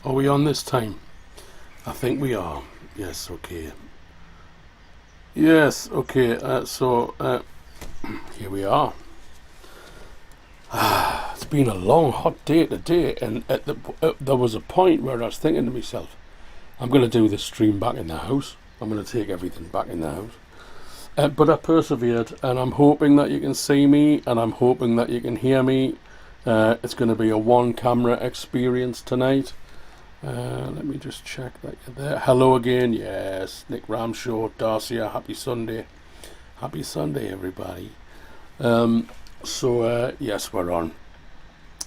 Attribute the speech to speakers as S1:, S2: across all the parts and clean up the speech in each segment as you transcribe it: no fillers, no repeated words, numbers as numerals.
S1: Are we on this time? I think we are. Yes, okay. Yes, okay. Here we are. It's been a long, hot day today, and there was a point where I was thinking to myself, I'm going to do this stream back in the house. I'm going to take everything back in the house. But I persevered, and I'm hoping that you can see me, and I'm hoping that you can hear me. It's going to be a one-camera experience tonight. Let me just check that you're there. Hello again. Yes, Nick Ramshaw, Darcia. Happy Sunday. Happy Sunday, everybody. Yes, we're on.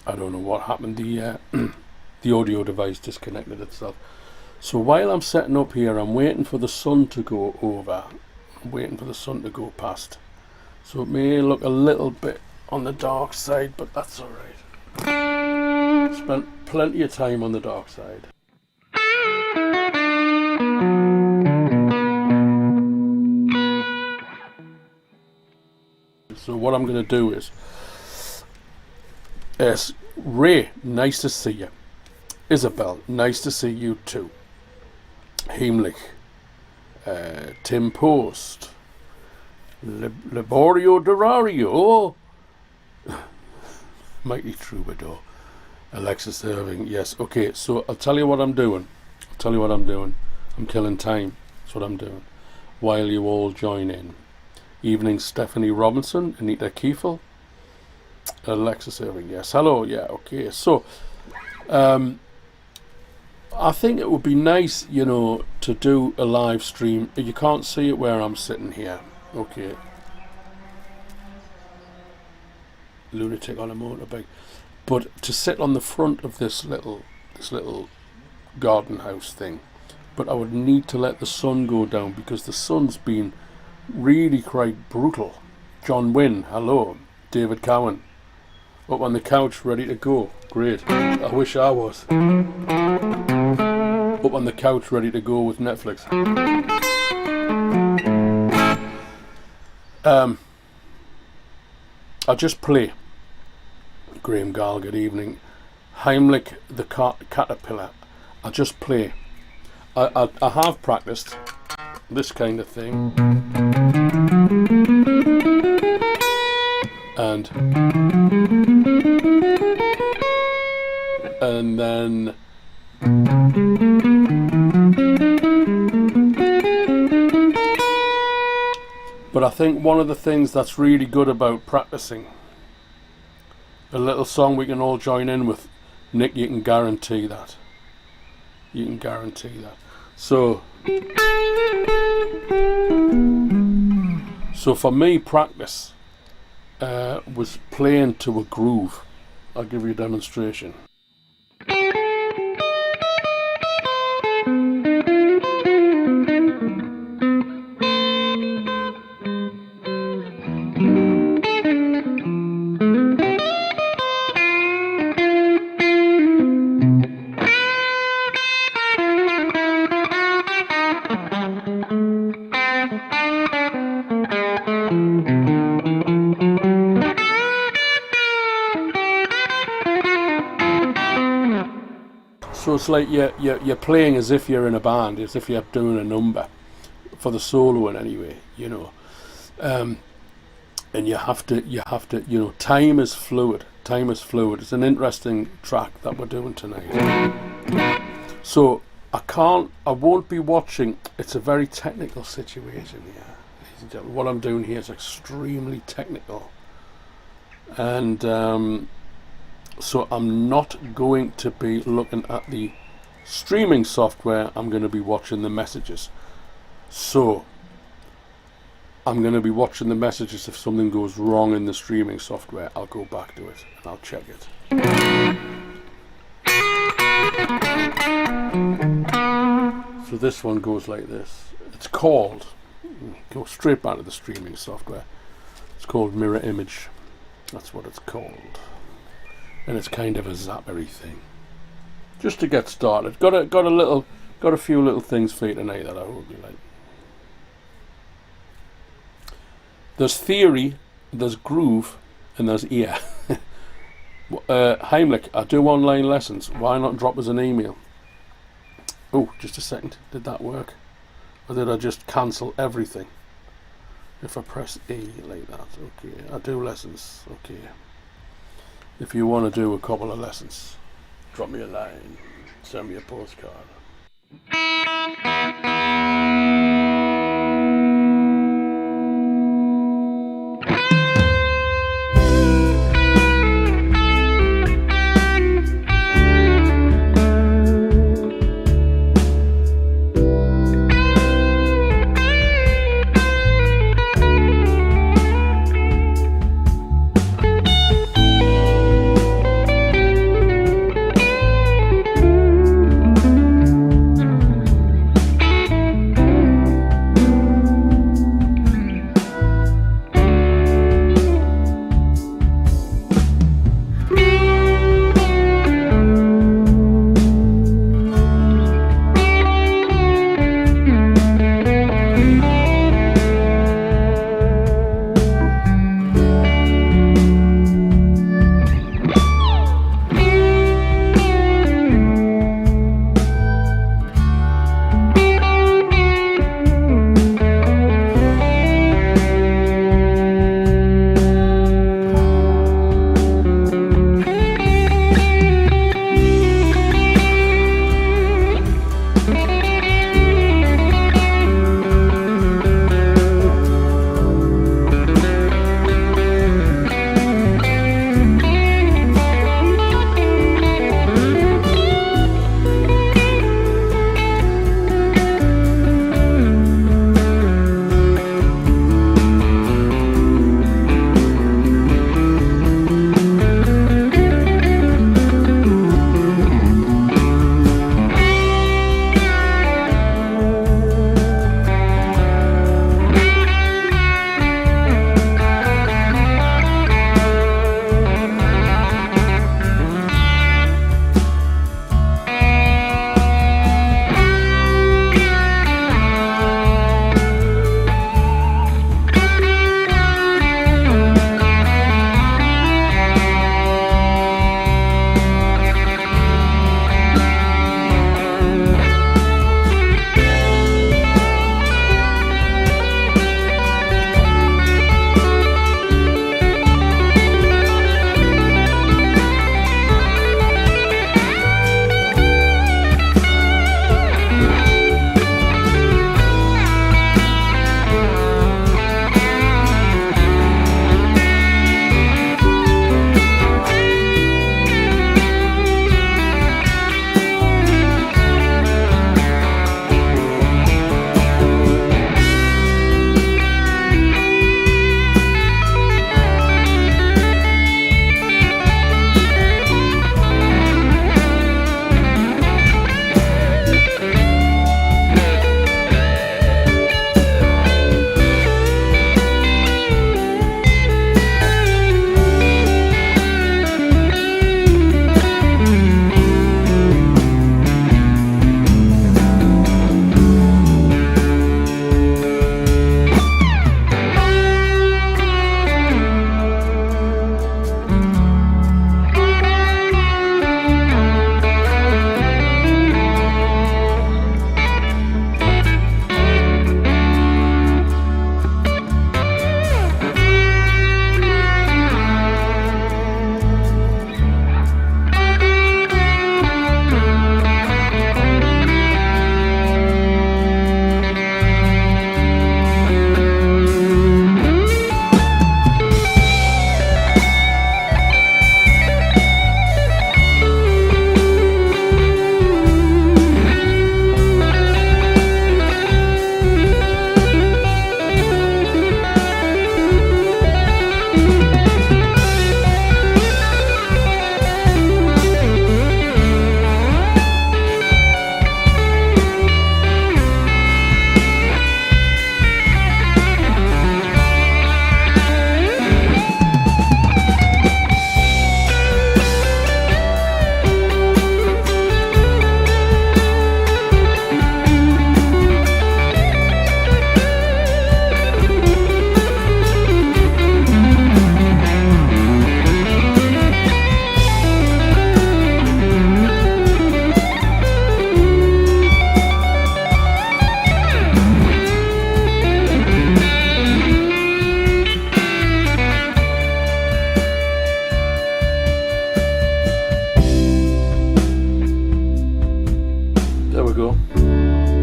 S1: I don't know what happened. The audio device disconnected itself. So while I'm setting up here, I'm waiting for the sun to go over. I'm waiting for the sun to go past. So it may look a little bit on the dark side, but that's all right. Spent plenty of time on the dark side. So what I'm going to do is, Ray, nice to see you. Isabel, nice to see you too. Heimlich, Tim Post, Laborio Durario, Mighty Troubadour, Alexis Irving. Yes, okay, so I'll tell you what I'm doing. I'm killing time. That's what I'm doing. While you all join in. Evening, Stephanie Robinson, Anita Kiefel, Alexis Irving. Yes, hello. Yeah, okay. So, I think it would be nice, to do a live stream. You can't see it where I'm sitting here. Okay. Lunatic on a motorbike. But to sit on the front of this little garden house thing. But I would need to let the sun go down because the sun's been really quite brutal. John Wynn, hello. David Cowan, up on the couch, ready to go. Great. I wish I was. Up on the couch, ready to go with Netflix. I'll just play. Graham Gall, good evening. Heimlich the Caterpillar. I'll just play. I have practiced this kind of thing. And then but I think one of the things that's really good about practicing a little song we can all join in with, Nick, you can guarantee that. So for me, practice was playing to a groove. I'll give you a demonstration. So it's like you're playing as if you're in a band, as if you're doing a number for the soloing anyway, and you have to, time is fluid. It's an interesting track that we're doing tonight. So I won't be watching. It's a very technical situation here. What I'm doing here is extremely technical, and so I'm not going to be looking at the streaming software. I'm going to be watching the messages. So I'm going to be watching the messages. If something goes wrong in the streaming software, I'll go back to it and I'll check it. So this one goes like this. It's called, go straight back to the streaming software. It's called Mirror Image. That's what it's called. And it's kind of a zappery thing. Just to get started. Got a few little things for you tonight that I hope you like. There's theory, there's groove, and there's ear. Heimlich, I do online lessons. Why not drop us an email? Oh, just a second. Did that work? Or did I just cancel everything? If I press E like that, okay. I do lessons, okay. If you want to do a couple of lessons, drop me a line, send me a postcard.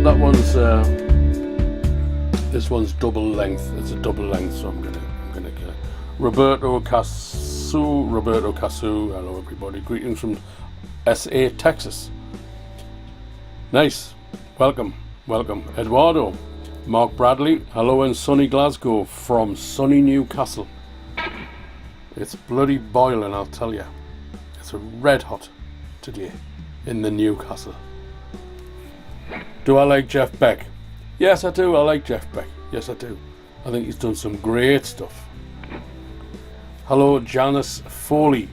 S1: that one's this one's double length. It's a double length, so I'm gonna get it. Roberto Casu. Hello everybody. Greetings from SA, Texas. Nice. Welcome. Eduardo. Mark Bradley. Hello in sunny Glasgow from sunny Newcastle. It's bloody boiling, I'll tell you. It's red hot today in the Newcastle. Do I like Jeff Beck? Yes, I do. I like Jeff Beck. Yes, I do. I think he's done some great stuff. Hello, Janice Foley.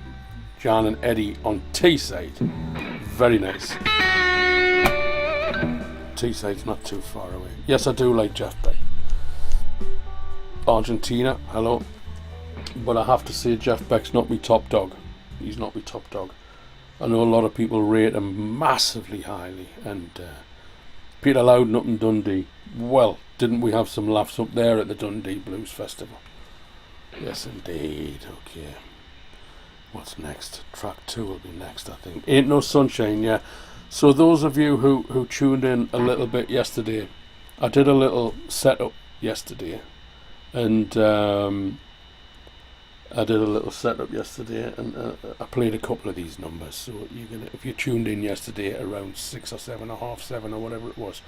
S1: Jan and Eddie on Teesdale. Very nice. Teesdale's not too far away. Yes, I do like Jeff Beck. Argentina, hello. But I have to say Jeff Beck's not my top dog. He's not my top dog. I know a lot of people rate him massively highly. And Peter Loudon up in Dundee. Well, didn't we have some laughs up there at the Dundee Blues Festival? Yes, indeed. Okay. What's next? Track 2 will be next, I think. Ain't No Sunshine, yeah. So those of you who tuned in a little bit yesterday, I did a little setup yesterday. And I played a couple of these numbers. So you're gonna, if you tuned in yesterday around 6 or 7 or half 7 or whatever it was.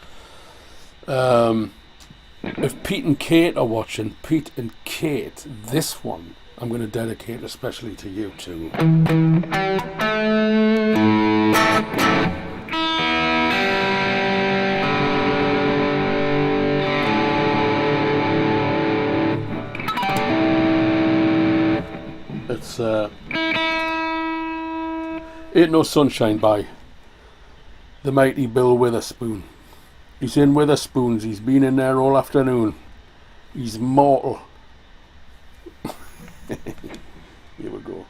S1: If Pete and Kate are watching, Pete and Kate, this one I'm going to dedicate especially to you two. It's Ain't No Sunshine by the mighty Bill Witherspoon. He's in Witherspoons. He's been in there all afternoon. He's mortal. Here we go.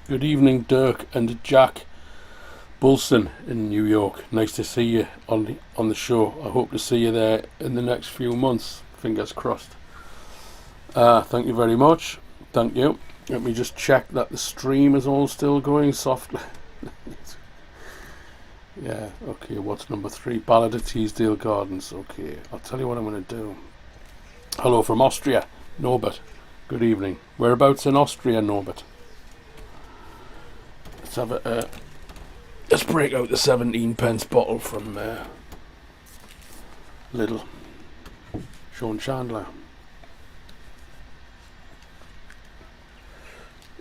S1: Good evening, Dirk and Jack Bulson in New York. Nice to see you on the show. I hope to see you there in the next few months. Fingers crossed. Thank you very much. Thank you. Let me just check that the stream is all still going softly. Yeah, okay, what's number 3? Ballad of Teesdale Gardens. Okay, I'll tell you what I'm going to do. Hello from Austria, Norbert. Good evening. Whereabouts in Austria, Norbert? Let's have a... let's break out the 17p bottle from Lidl. Sean Chandler.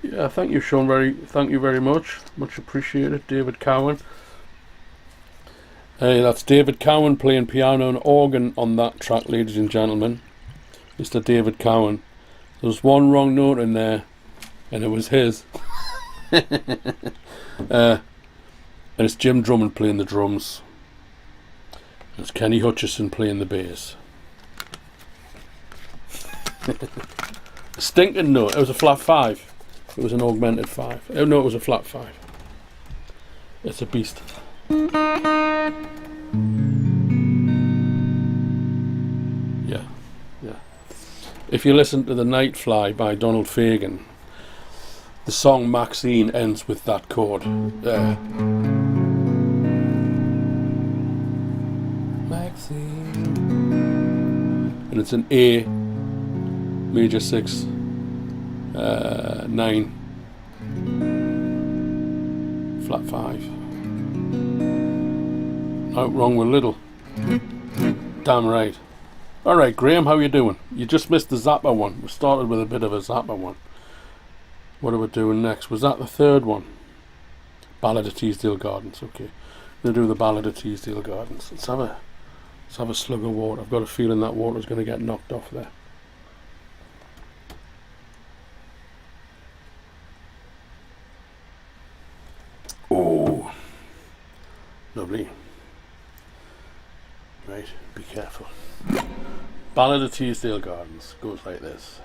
S1: Yeah, thank you, Sean. Thank you very much. Much appreciated. David Cowan. Hey, that's David Cowan playing piano and organ on that track, ladies and gentlemen. Mr. David Cowan. There's one wrong note in there, and it was his. And it's Jim Drummond playing the drums. It's Kenny Hutchison playing the bass. A stinking note. It was a flat 5. It was an augmented 5. Oh no, it was a flat 5. It's a beast. Yeah, yeah. If you listen to The Night Fly by Donald Fagen, the song Maxine ends with that chord. Maxine. And it's an A major 6 9 flat 5. Out wrong with little. Damn right. Alright, Graham, how you doing? You just missed the Zappa one. We started with a bit of a Zappa one. What are we doing next? Was that the third one? Ballad of Teesdale Gardens. Okay, we'll do the Ballad of Teesdale Gardens. Let's have a slug of water. I've got a feeling that water's going to get knocked off there. Oh, lovely. Right, be careful. Ballad of Teesdale Gardens goes like this.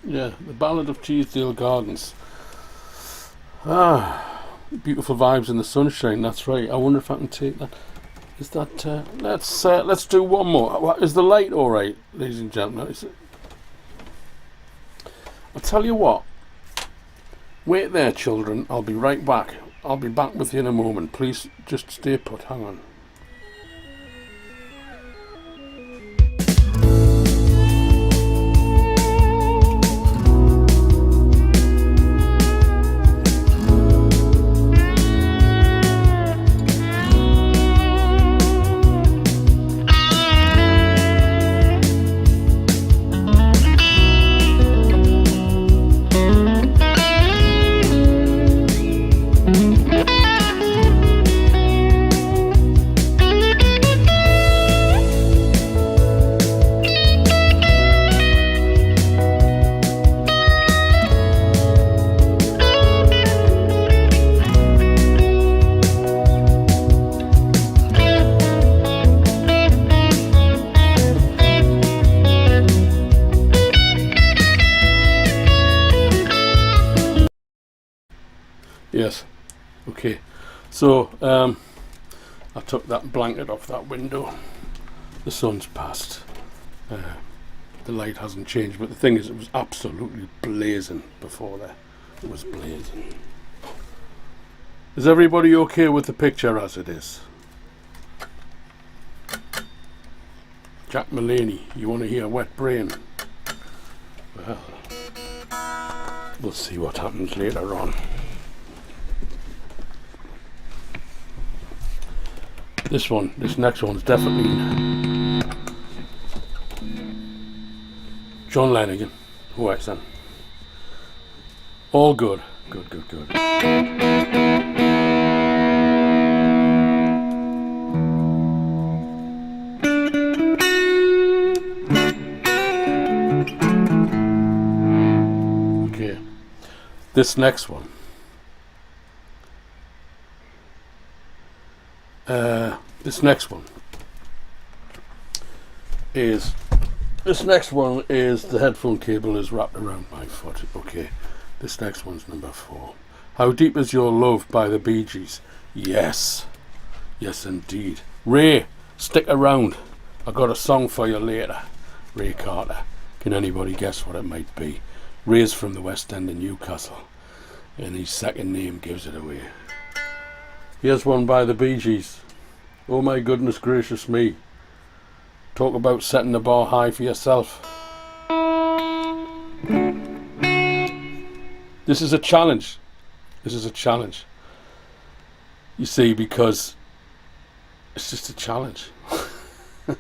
S1: Yeah, the Ballad of Teesdale Gardens. Ah, beautiful vibes in the sunshine. That's right. I wonder if I can take that. Is that? Let's do one more. Is the light all right, ladies and gentlemen? Is it? I'll tell you what. Wait there, children. I'll be right back. I'll be back with you in a moment. Please just stay put. Hang on. Yes. Okay. So I took that blanket off that window. The sun's passed. The light hasn't changed, but the thing is, it was absolutely blazing before there. It was blazing. Is everybody okay with the picture as it is? Jack Mulaney, you want to hear Wet Brain? Well, we'll see what happens later on. This next one's definitely John Lennon. Who is that? All good. Good. Okay. This next one. This next one is the headphone cable is wrapped around my foot. Okay, this next one's number 4. How Deep Is Your Love by the Bee Gees. Yes indeed. Ray, stick around. I got a song for you later. Ray Carter. Can anybody guess what it might be? Ray's from the West End of Newcastle, and his second name gives it away. Here's one by the Bee Gees. Oh my goodness gracious me. Talk about setting the bar high for yourself. This is a challenge. You see, because it's just a challenge. I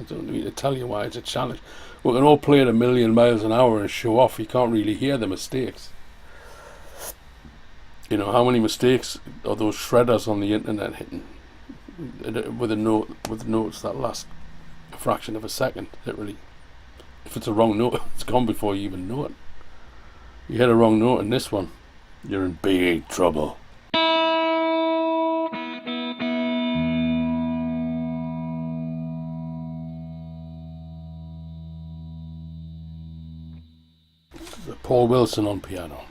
S1: don't need to tell you why it's a challenge. We can all play at 1,000,000 miles an hour and show off. You can't really hear the mistakes. You know, how many mistakes are those shredders on the internet hitting with notes that last a fraction of a second, literally. If it's a wrong note, it's gone before you even know it. You hit a wrong note in this one, you're in big trouble. Paul Wilson on piano.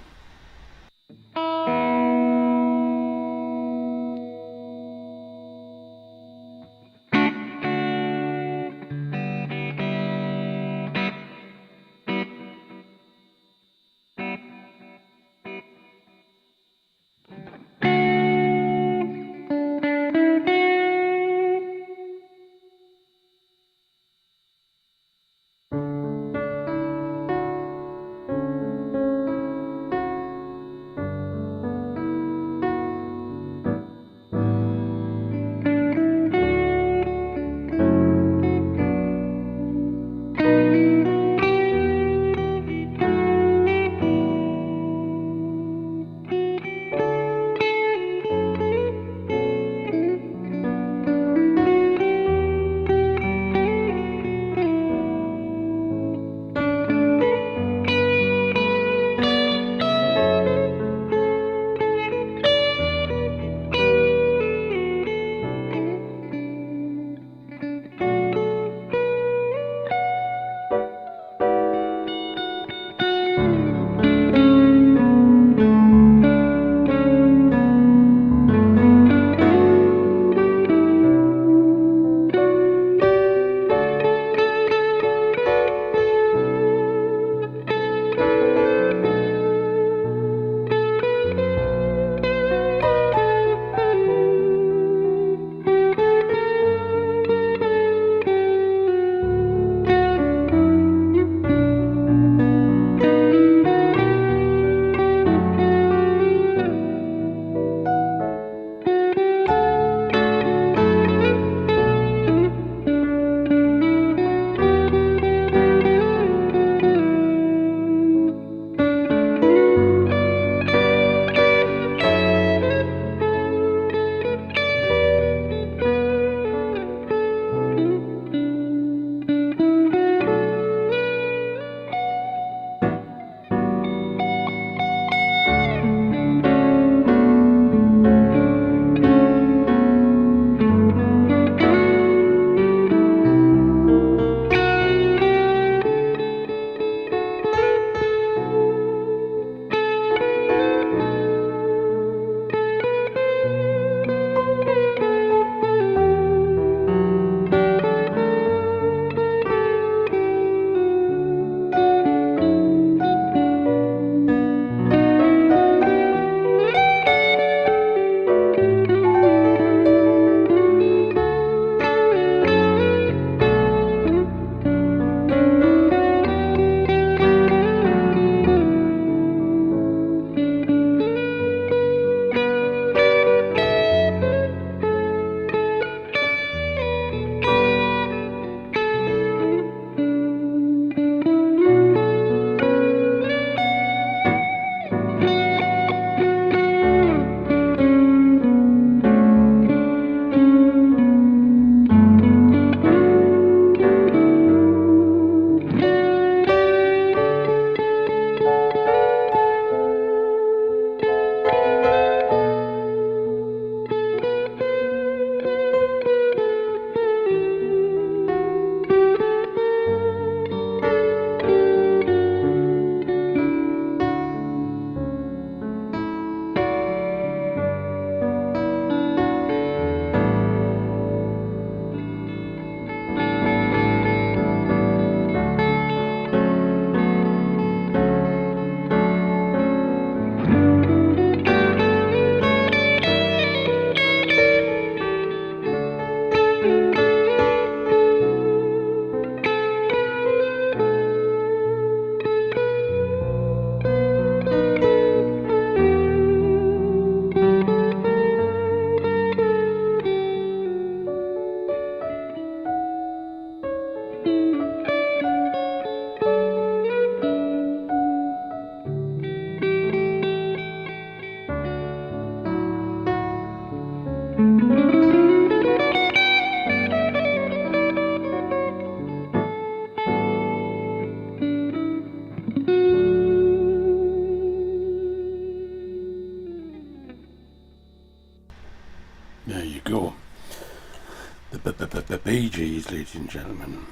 S1: Bee Gees, ladies and gentlemen.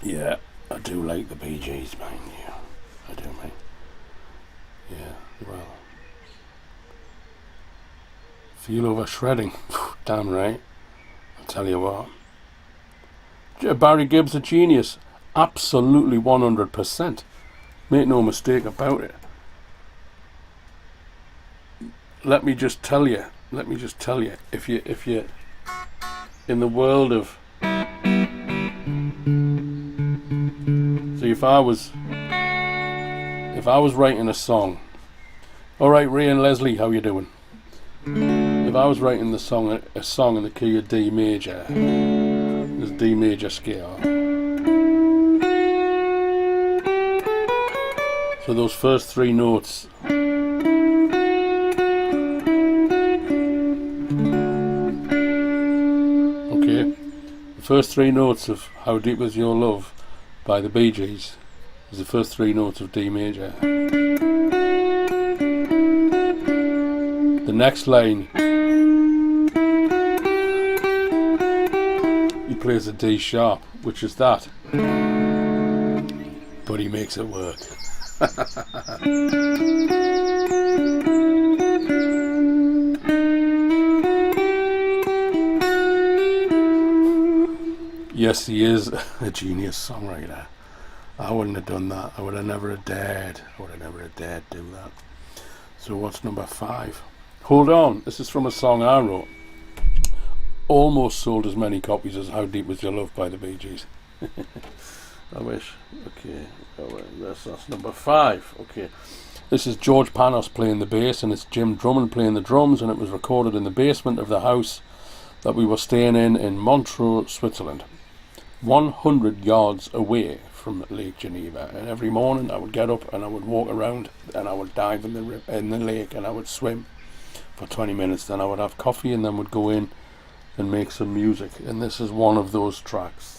S1: Yeah, I do like the Bee Gees, mind you. I do, mate. Yeah, well. Feel over shredding. Damn right. I'll tell you what. Barry Gibb's a genius. Absolutely 100%. Make no mistake about it. Let me just tell you, if you in the world of, so if I was writing a song, all right, Ray and Leslie, how you doing? If I was writing a song in the key of D major, this D major scale, so those first three notes. The first three notes of How Deep Was Your Love by the Bee Gees is the first three notes of D major. The next line, he plays a D sharp, which is that, but he makes it work. Yes, he is a genius songwriter. I wouldn't have done that. I would have never dared do that. So what's number 5? Hold On. This is from a song I wrote. Almost sold as many copies as How Deep Was Your Love by the Bee Gees. I wish. Okay, that's number 5. Okay, this is George Panos playing the bass, and it's Jim Drummond playing the drums, and it was recorded in the basement of the house that we were staying in Montreux, Switzerland, 100 yards away from Lake Geneva. And every morning I would get up and I would walk around and I would dive in the lake and I would swim for 20 minutes. Then I would have coffee and then would go in and make some music. And this is one of those tracks.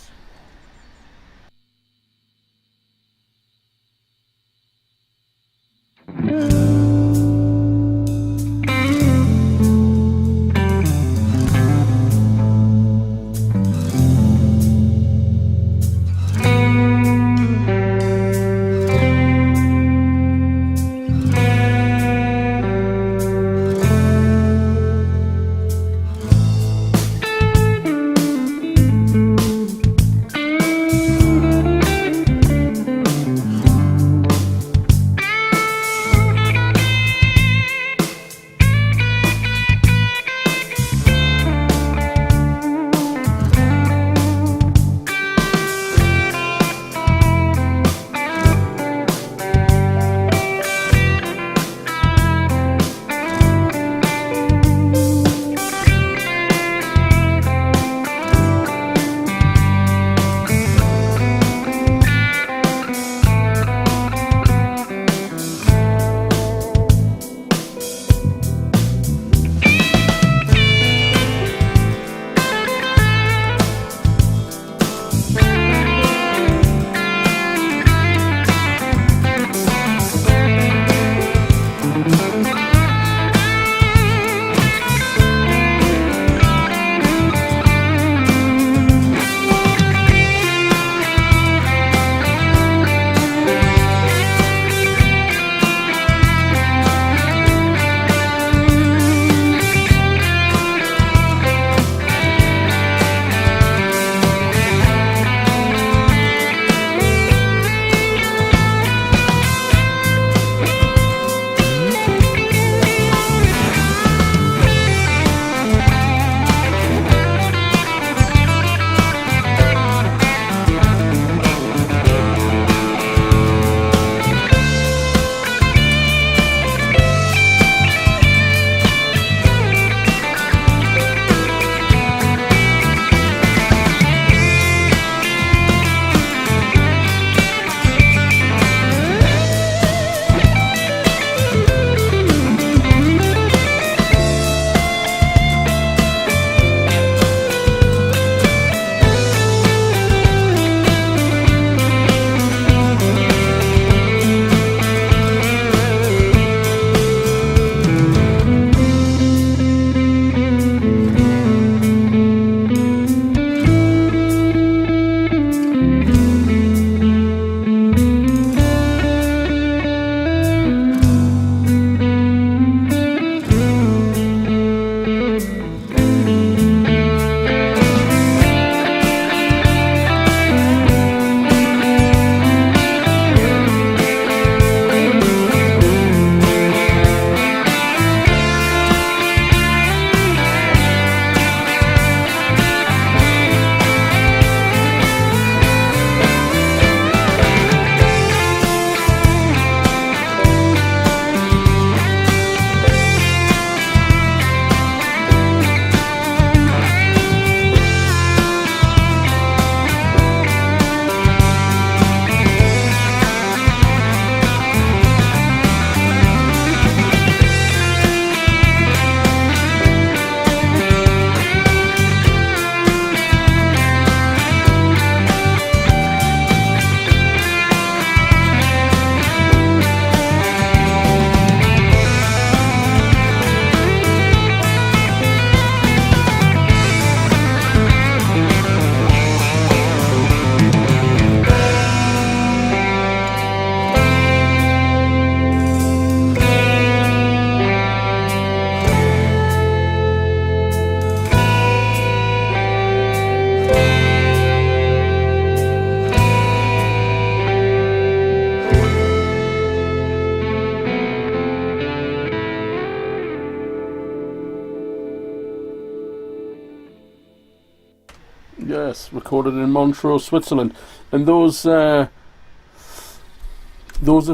S1: It's recorded in Montreux, Switzerland. And those of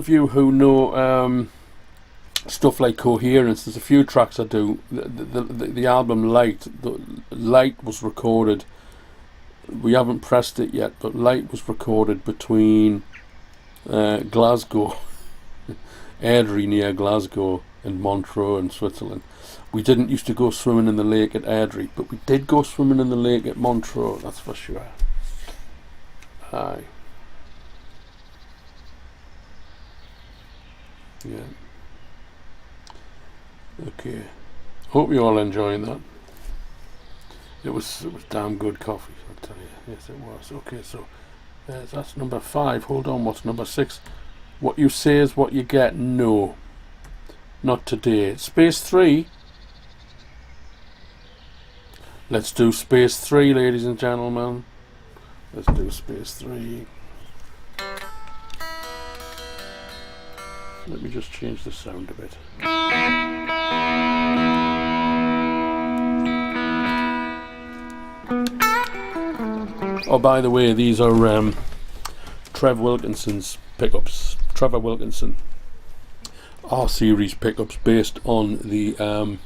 S1: you who know stuff like Coherence, there's a few tracks I do. The album Light was recorded. We haven't pressed it yet, but Light was recorded between Glasgow, Airdrie near Glasgow, and Montreux in Switzerland. We didn't used to go swimming in the lake at Airdrie, but we did go swimming in the lake at Montreux, that's for sure. Aye. Yeah. Okay. Hope you're all enjoying that. It was damn good coffee, I'll tell you. Yes, it was. Okay, so that's number 5. Hold on, what's number 6? What you say is what you get. No. Not today. Space 3. Let's do Space 3, ladies and gentlemen. Let's do Space 3. Let me just change the sound a bit. Oh, by the way, these are Trev Wilkinson's pickups. Trevor Wilkinson. R-series pickups based on the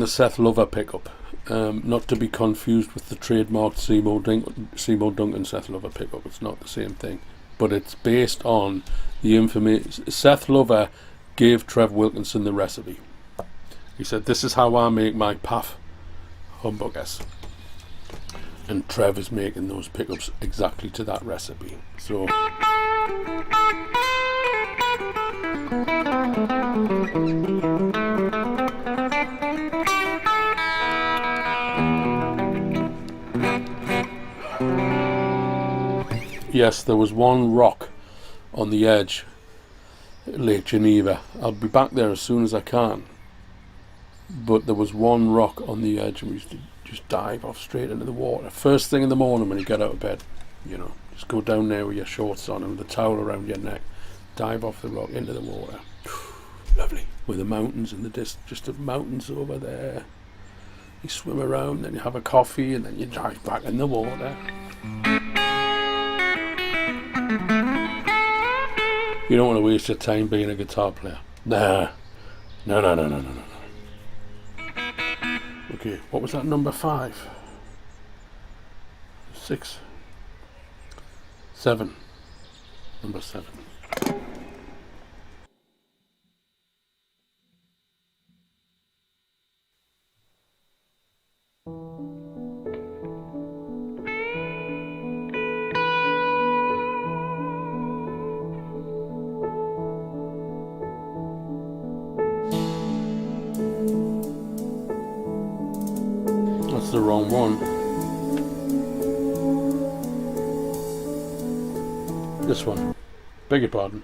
S1: Seth Lover pickup. Not to be confused with the trademarked Seymour Duncan Seth Lover pickup. It's not the same thing. But it's based on the infamous... Seth Lover gave Trev Wilkinson the recipe. He said, this is how I make my PAF humbuckers. And Trev is making those pickups exactly to that recipe. So... Yes, there was one rock on the edge at Lake Geneva. I'll be back there as soon as I can. But there was one rock on the edge and we used to just dive off straight into the water. First thing in the morning when you get out of bed, you know, just go down there with your shorts on and with a towel around your neck. Dive off the rock into the water. Lovely. With the mountains and just the mountains over there. You swim around, then you have a coffee, and then you dive back in the water. You don't want to waste your time being a guitar player. Nah. No. Okay, what was that, number 5? 6. 7. Number 7. That's the wrong one. This one. Beg your pardon.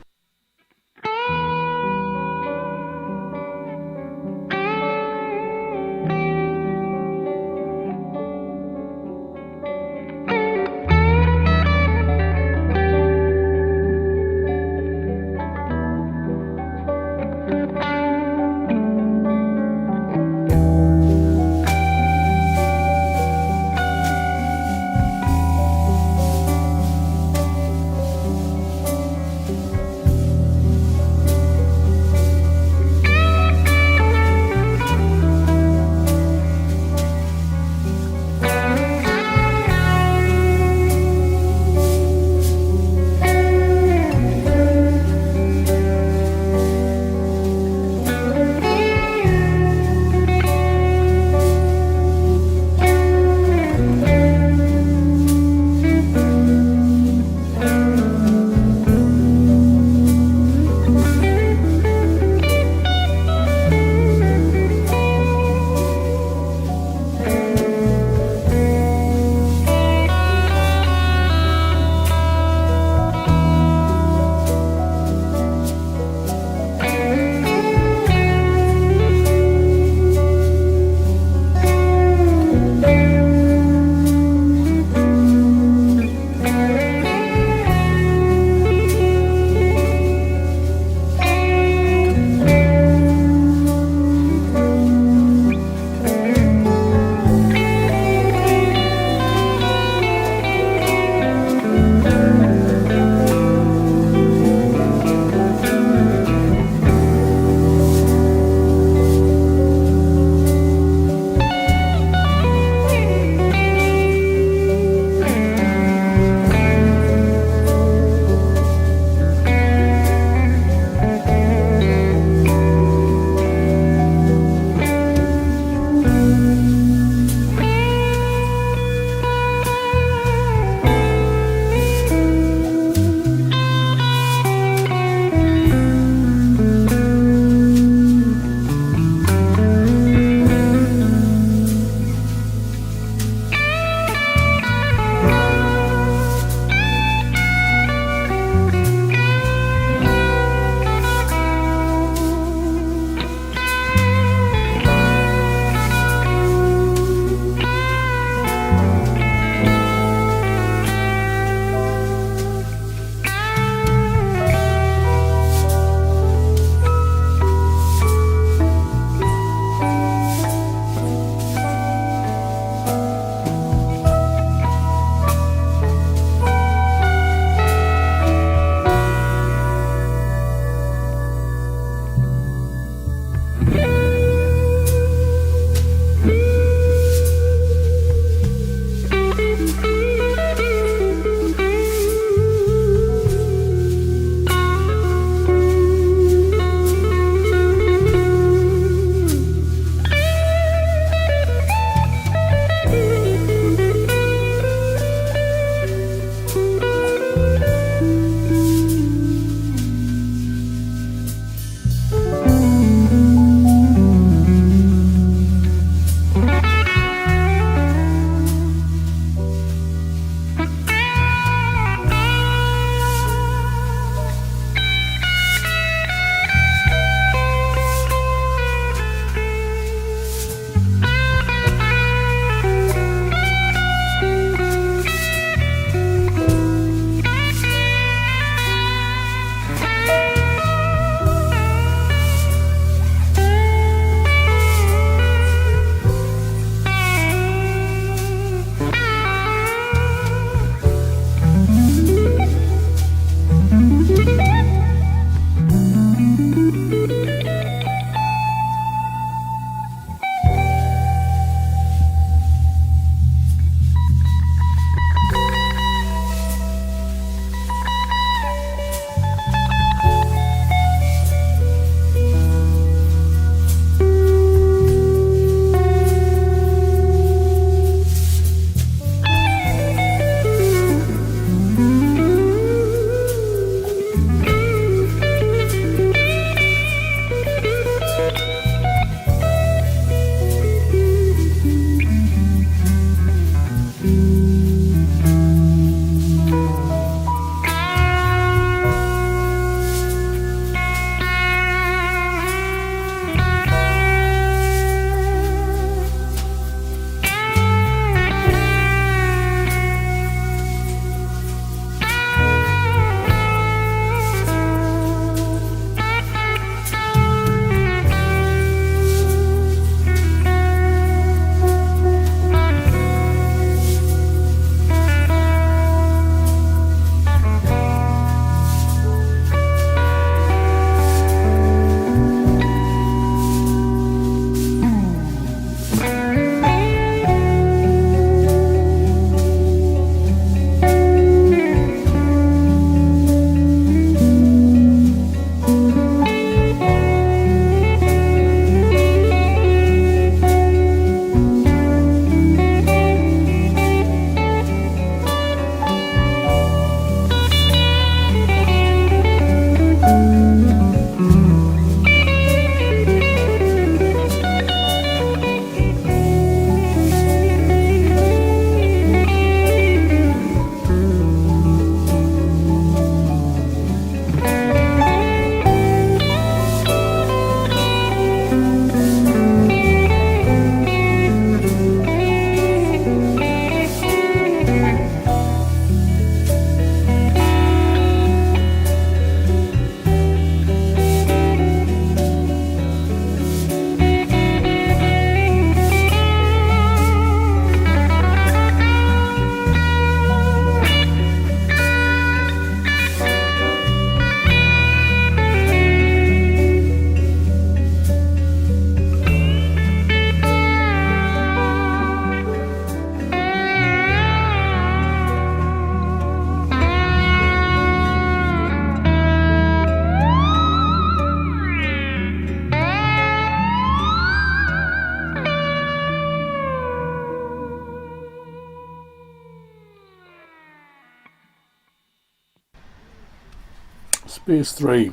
S1: Space 3.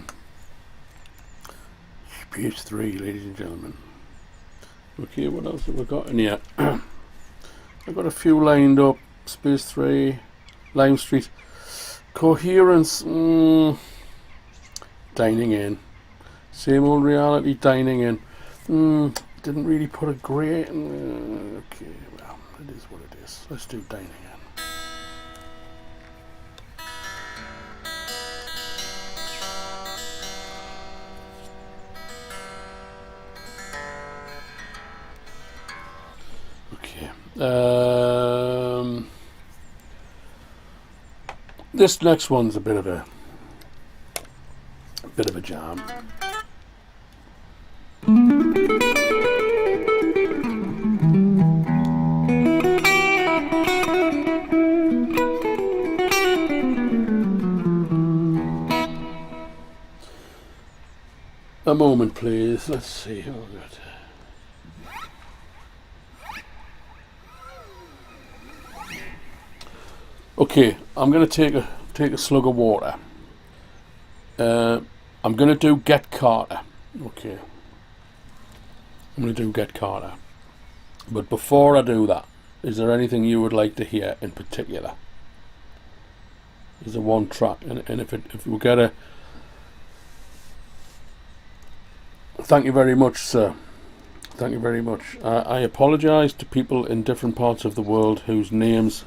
S1: Space 3, ladies and gentlemen. Okay, what else have we got in here? I've got a few lined up. Space 3, Lime Street. Coherence, dining in. Same old reality, dining in. Didn't really put a great... okay, well, it is what it is. Let's do dining in. Okay. This next one's a bit of a jam. A moment, please. Let's see. Oh, good. Okay, I'm going to take a slug of water. I'm going to do Get Carter. Okay. I'm going to do Get Carter. But before I do that, is there anything you would like to hear in particular? Is there one track? And if we get a... Thank you very much, sir. Thank you very much. I apologise to people in different parts of the world whose names...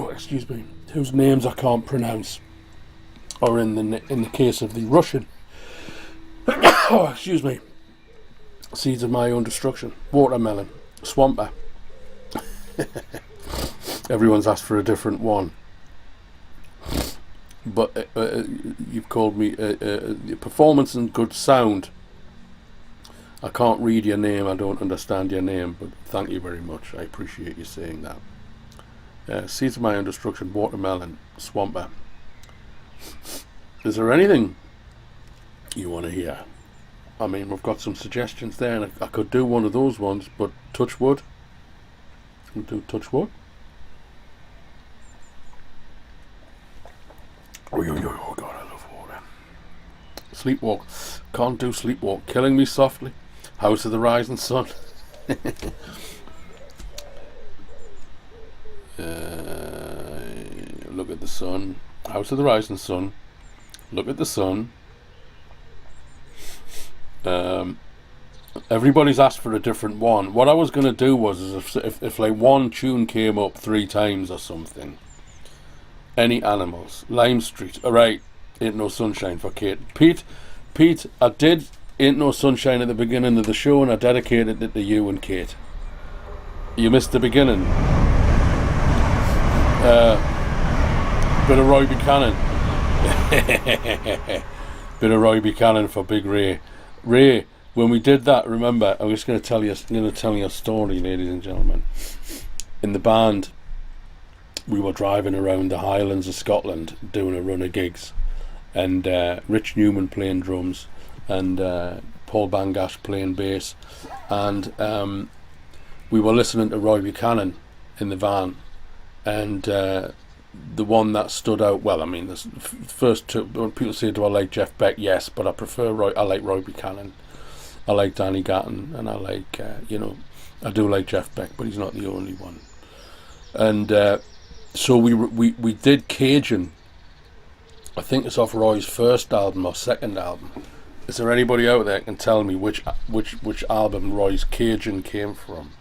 S1: excuse me, whose names I can't pronounce, or in the case of the Russian, excuse me, seeds of my own destruction, watermelon, swamper. Everyone's asked for a different one, but you've called me performance and good sound. I can't read your name, I don't understand your name, but thank you very much. I appreciate you saying that. Seeds of my own destruction, watermelon, swamper. Is there anything you want to hear? I mean, we've got some suggestions there, and I could do one of those ones, but touch wood. We'll do touch wood. Oh God, I love water. Sleepwalk. Can't do sleepwalk. Killing me softly. House of the Rising Sun. Look at the sun. House of the Rising Sun. Look at the sun. Everybody's asked for a different one. What I was going to do was, if like one tune came up 3 times or something. Any animals. Lime Street. Alright. Ain't No Sunshine for Kate. Pete, I did Ain't No Sunshine at the beginning of the show, and I dedicated it to you and Kate. You missed the beginning. Bit of Roy Buchanan. Bit of Roy Buchanan for Big Ray. Ray, when we did that, remember, I'm just going to tell you a story, ladies and gentlemen. In the band, we were driving around the Highlands of Scotland doing a run of gigs, and Rich Newman playing drums, and Paul Bangash playing bass, and we were listening to Roy Buchanan in the van, and the one that stood out, well, I mean, the first two, when people say, do I like Jeff Beck? Yes, but I like Roy Buchanan, I like Danny Gatton, and I like, I do like Jeff Beck, but he's not the only one. And so we did Cajun. I think it's off Roy's first album or second album. Is there anybody out there can tell me which album Roy's Cajun came from?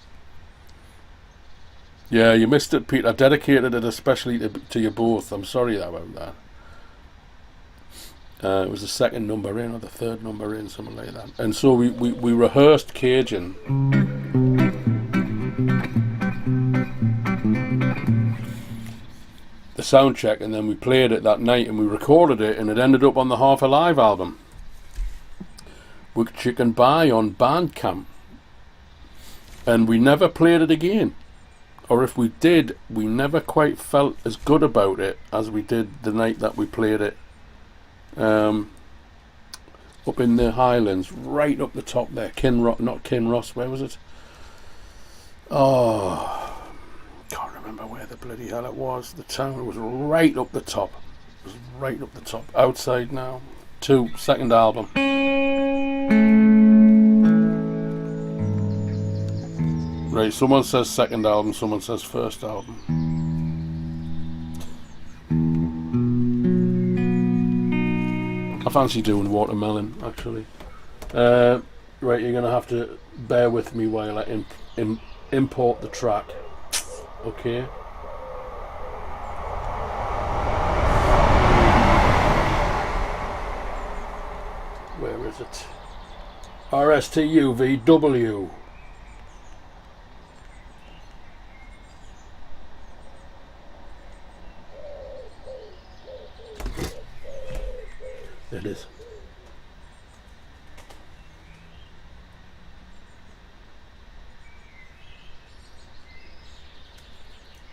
S1: Yeah, you missed it, Pete. I dedicated it especially to you both. I'm sorry about that. It was the second number in or the third number in, something like that. And so we rehearsed Cajun. The sound check, and then we played it that night, and we recorded it, and it ended up on the Half Alive album, which you can buy on Bandcamp. And we never played it again. Or if we did, we never quite felt as good about it as we did the night that we played it up in the Highlands, right up the top there. Not Kinross, where was it? Oh, can't remember where the bloody hell it was. The town was right up the top. right up the top. Outside Now. 2, second album. Right, someone says second album, someone says first album. I fancy doing Watermelon, actually. Right, you're going to have to bear with me while I import the track. Okay. Where is it? RSTUVW. It is.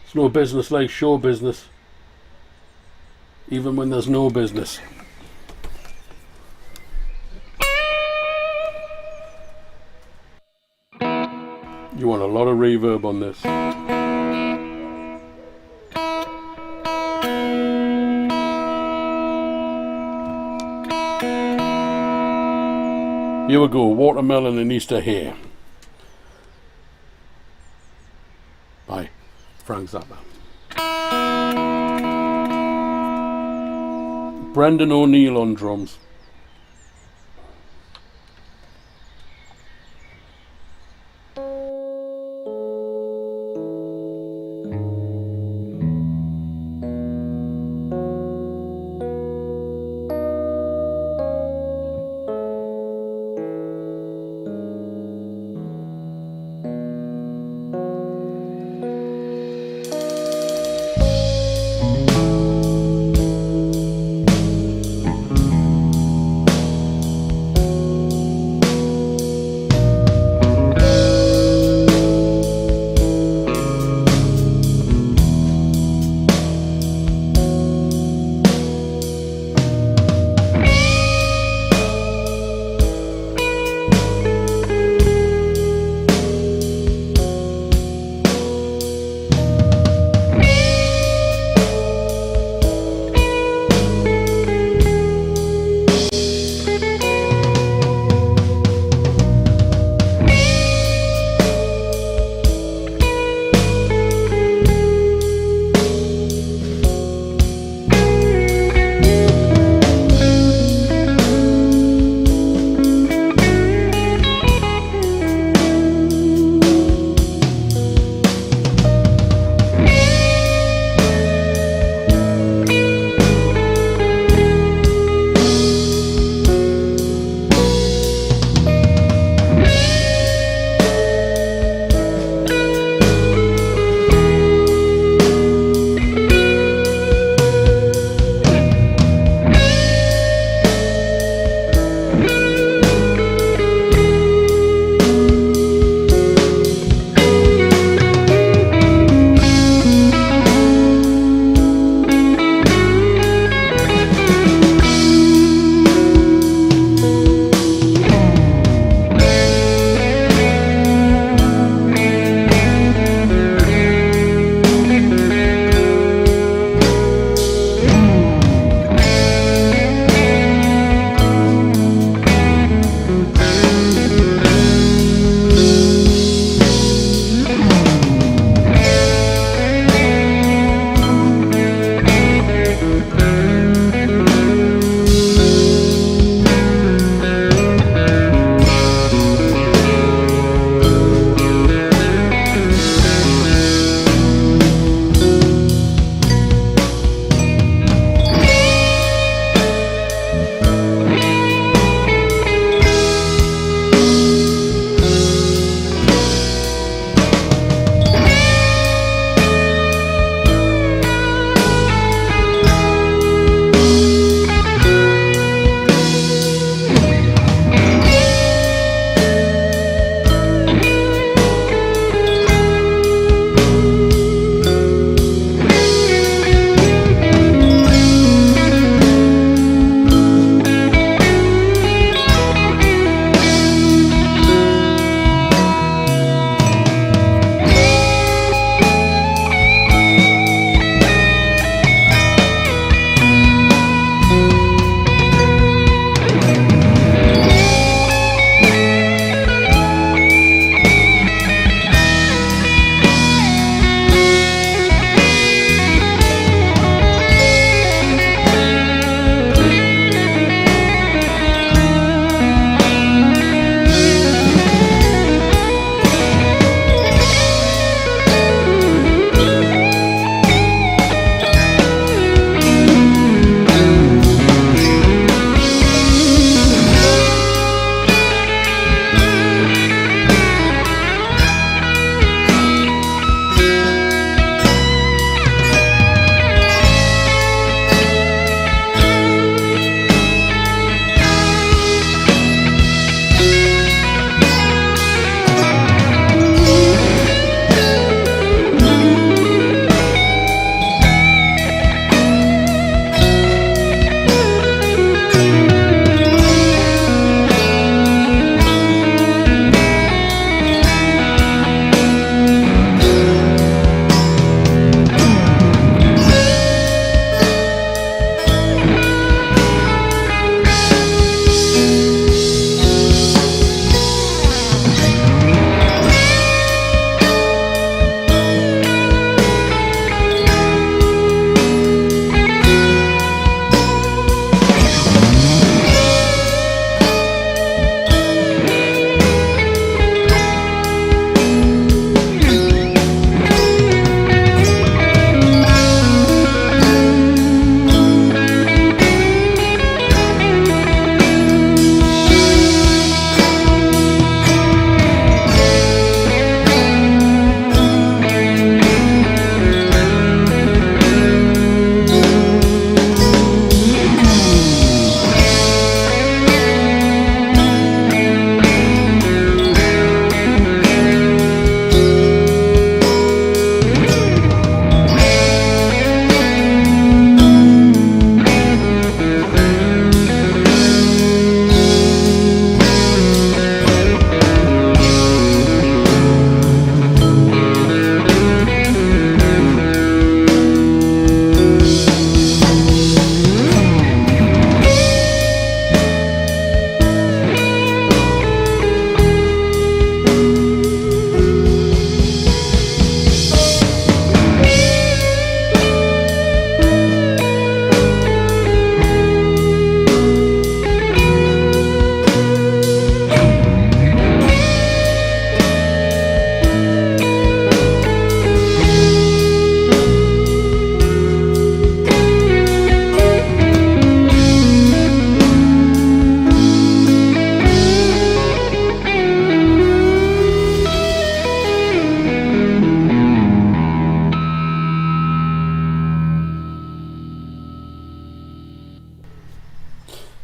S1: It's no business like show business, even when there's no business. You want a lot of reverb on this. Here we go, Watermelon and Easter Hay by Frank Zappa. Brendan O'Neill on drums.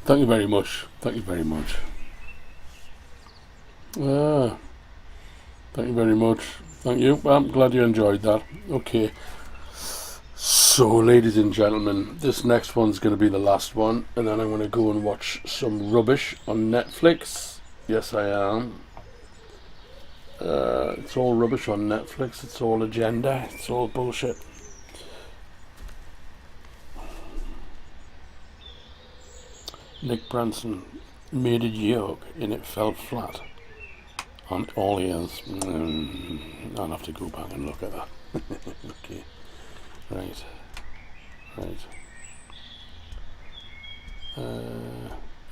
S1: Thank you very much. Thank you very much. Thank you very much. Thank you. I'm glad you enjoyed that. Okay. So, ladies and gentlemen, this next one's going to be the last one, and then I'm going to go and watch some rubbish on Netflix. Yes, I am. It's all rubbish on Netflix. It's all agenda. It's all bullshit. Nick Branson made a joke and it fell flat on all ears. I'll have to go back and look at that. Okay. Right.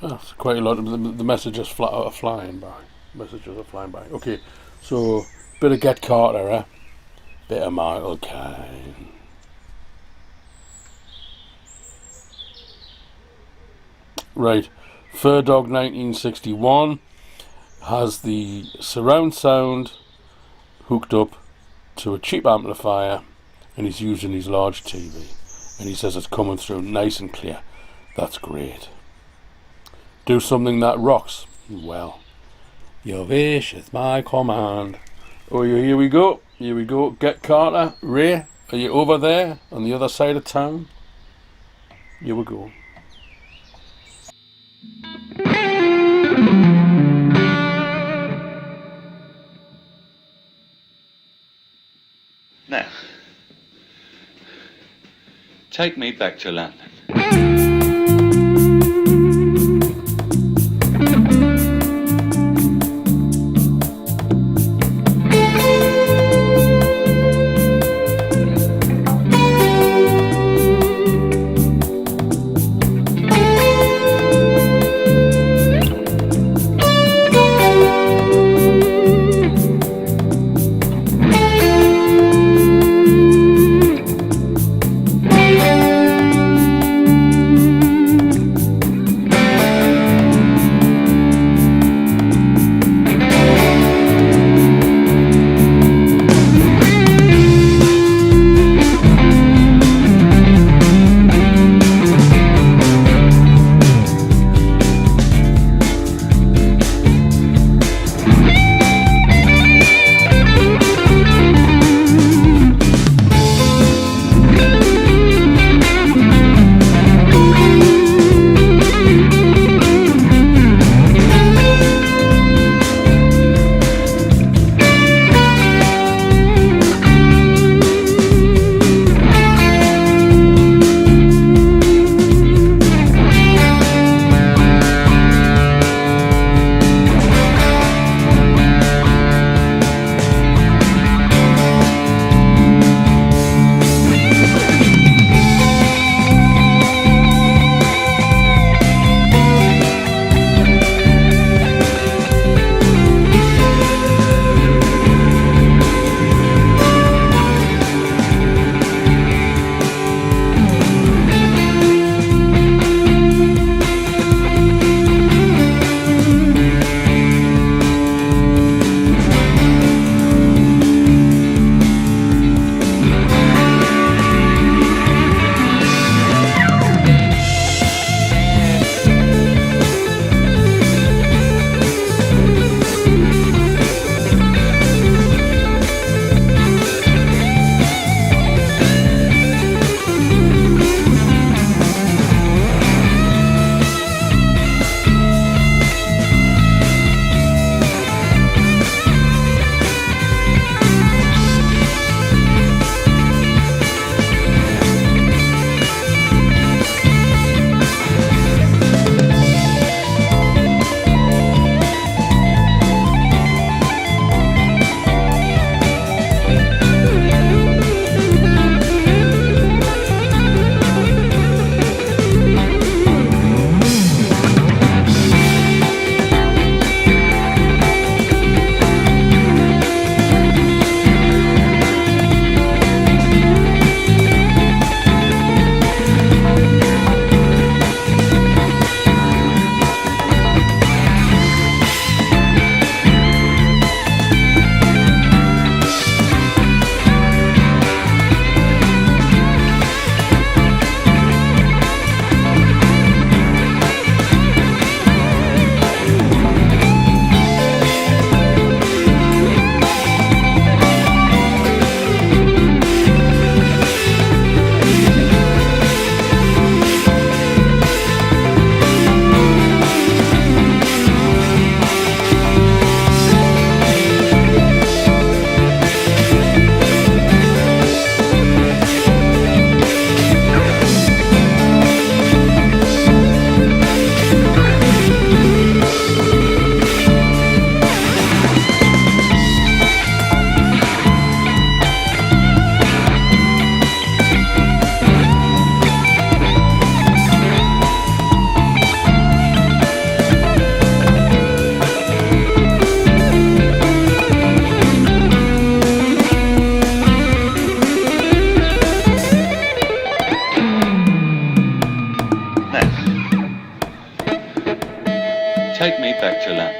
S1: That's quite a lot of the messages are flying by. Okay, so bit of Get Carter, bit of Michael Caine. Right, Fur Dog 1961 has the surround sound hooked up to a cheap amplifier, and he's using his large TV, and he says it's coming through nice and clear. That's great. Do something that rocks. Well, your wish is my command. Oh, here we go. Get Carter. Ray, are you over there on the other side of town? Here we go.
S2: Now, take me back to London. back to London.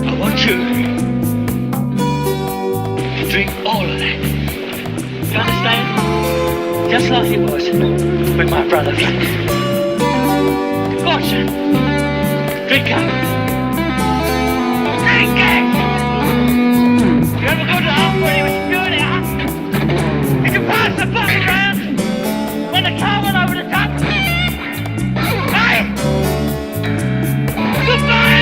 S3: I want you to drink all of that. You understand? Just like it was with my brother Frank. Go on, son. Drink up. Drink it! You ever go to the house where he was doing it, huh? Did you pass the bottle around when the car went over the top? Hey! Goodbye!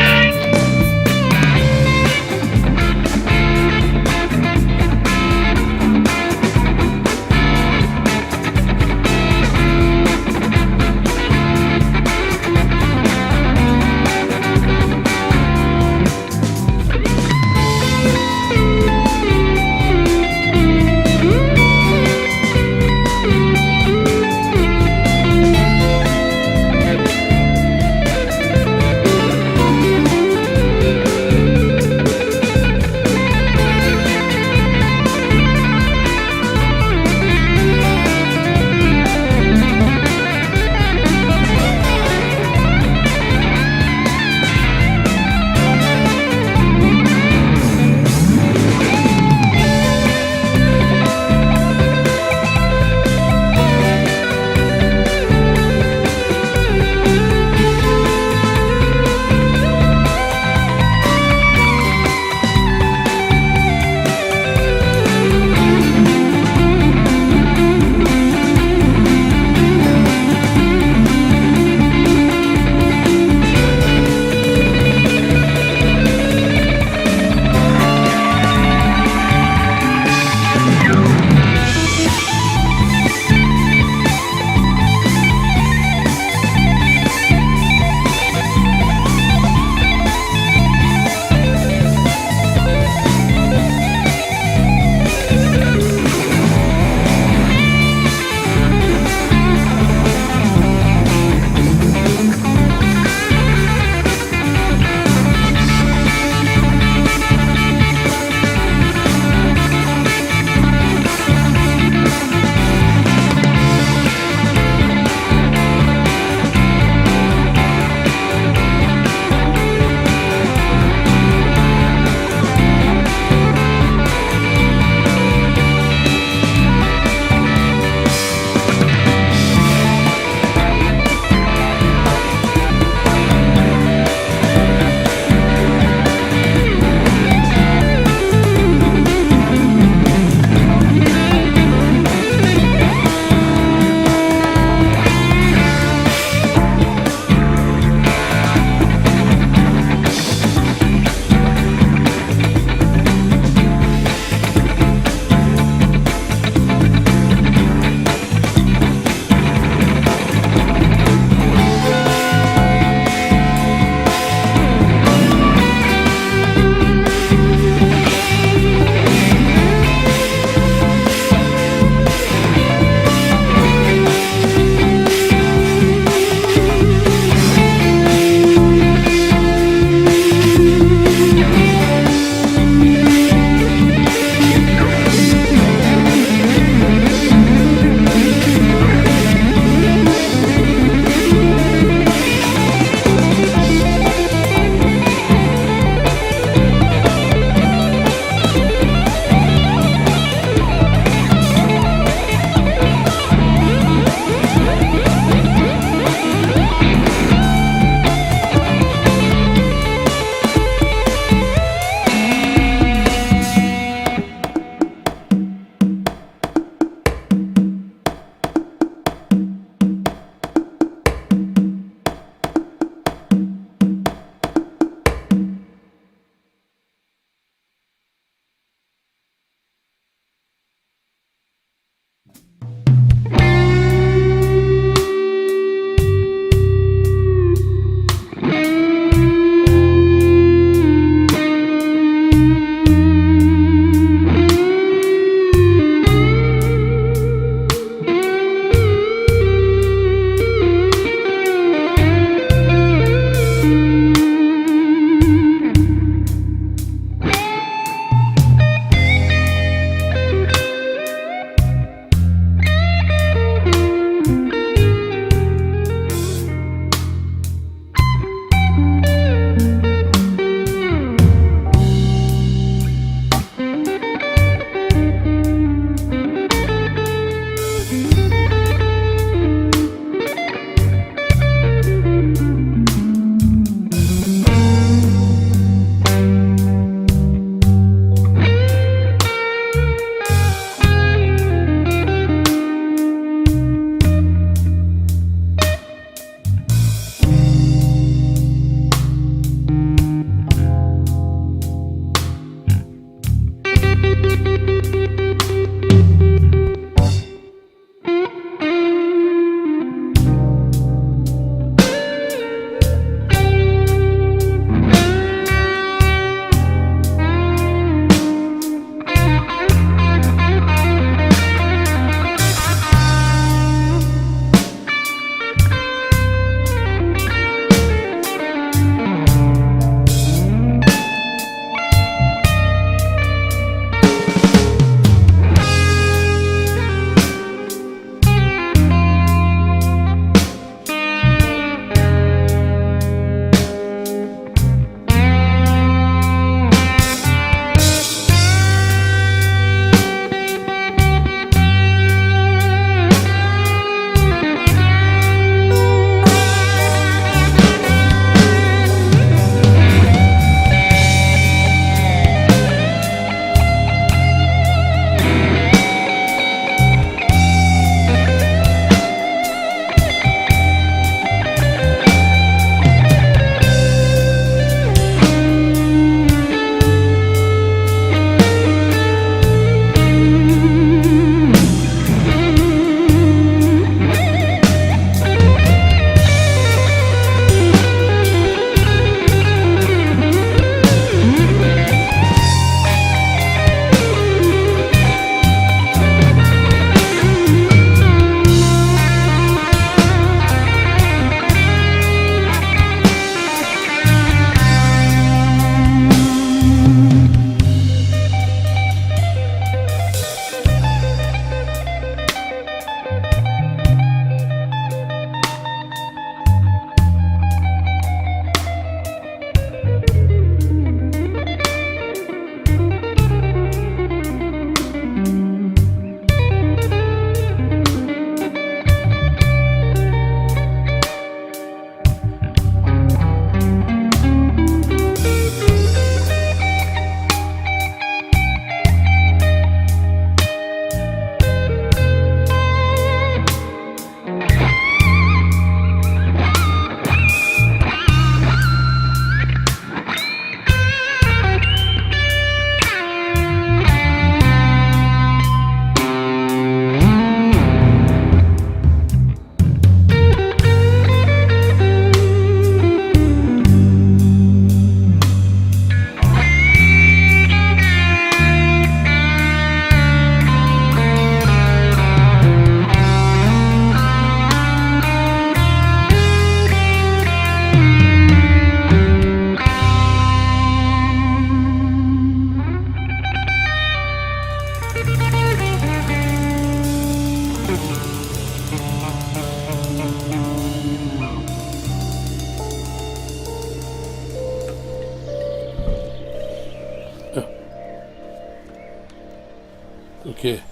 S1: Okay.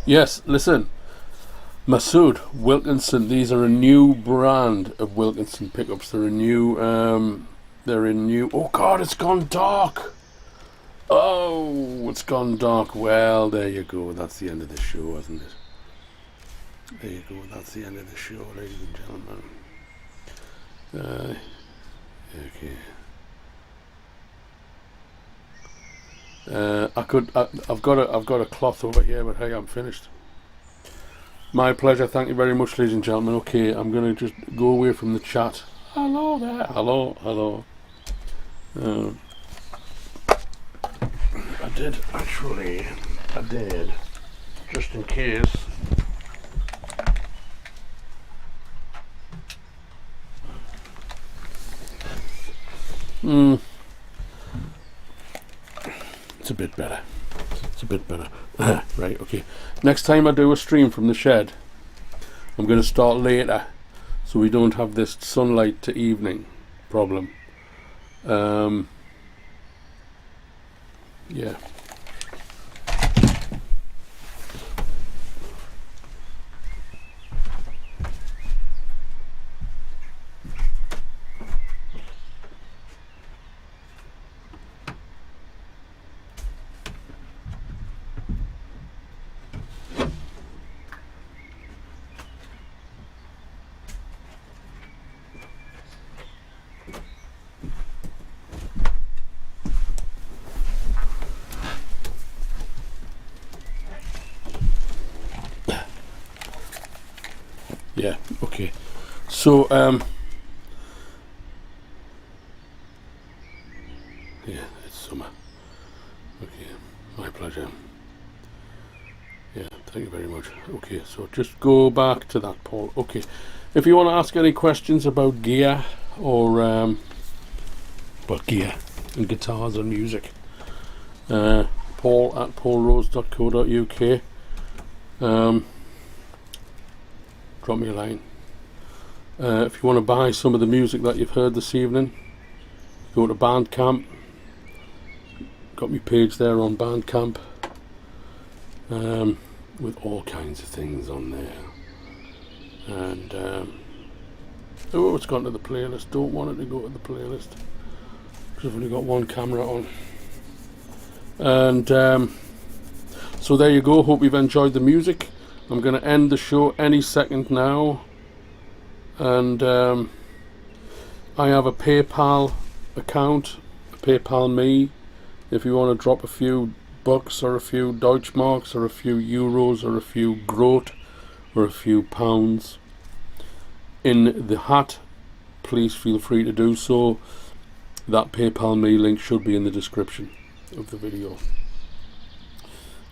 S1: Yes, listen. Masood, Wilkinson, these are a new brand of Wilkinson pickups. They're in new, oh God, it's gone dark. Oh, it's gone dark. Well, there you go. That's the end of the show, isn't it? There you go. That's the end of the show, ladies and gentlemen. Okay. I've got a cloth over here, but hey, I'm finished. My pleasure. Thank you very much, ladies and gentlemen. Okay, I'm gonna just go away from the chat. Hello there. Hello. I did, just in case. It's a bit better. Right, okay. Next time I do a stream from the shed, I'm going to start later, so we don't have this sunlight to evening problem. Yeah. Yeah, okay. So, yeah, it's summer. Okay, my pleasure. Yeah, thank you very much. Okay, so just go back to that, Paul. Okay, if you want to ask any questions about gear or, gear and guitars and music, Paul at paulrose.co.uk. Drop me a line. If you want to buy some of the music that you've heard this evening, go to Bandcamp. Got my page there on Bandcamp, with all kinds of things on there. And oh, it's gone to the playlist. Don't want it to go to the playlist because I've only got one camera on. And so there you go. Hope you've enjoyed the music. I'm going to end the show any second now, and I have a PayPal account, a PayPal me, if you want to drop a few bucks or a few Deutschmarks or a few euros or a few groat or a few pounds in the hat, please feel free to do so. That PayPal me link should be in the description of the video.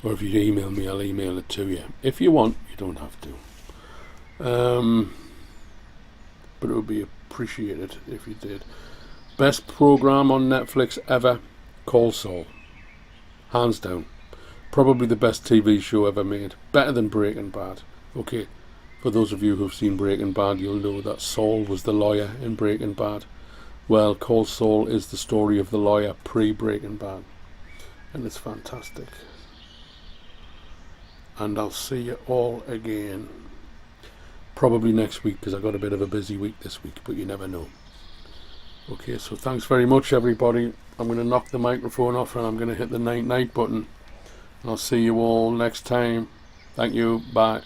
S1: Or if you email me, I'll email it to you. If you want, you don't have to. But it would be appreciated if you did. Best program on Netflix ever, Call Saul. Hands down. Probably the best TV show ever made. Better than Breaking Bad. Okay, for those of you who've seen Breaking Bad, you'll know that Saul was the lawyer in Breaking Bad. Well, Call Saul is the story of the lawyer pre-Breaking Bad. And it's fantastic. And I'll see you all again probably next week, because I got a bit of a busy week this week, but you never know. Okay, so thanks very much, everybody. I'm going to knock the microphone off and I'm going to hit the night button. I'll see you all next time. Thank you. Bye.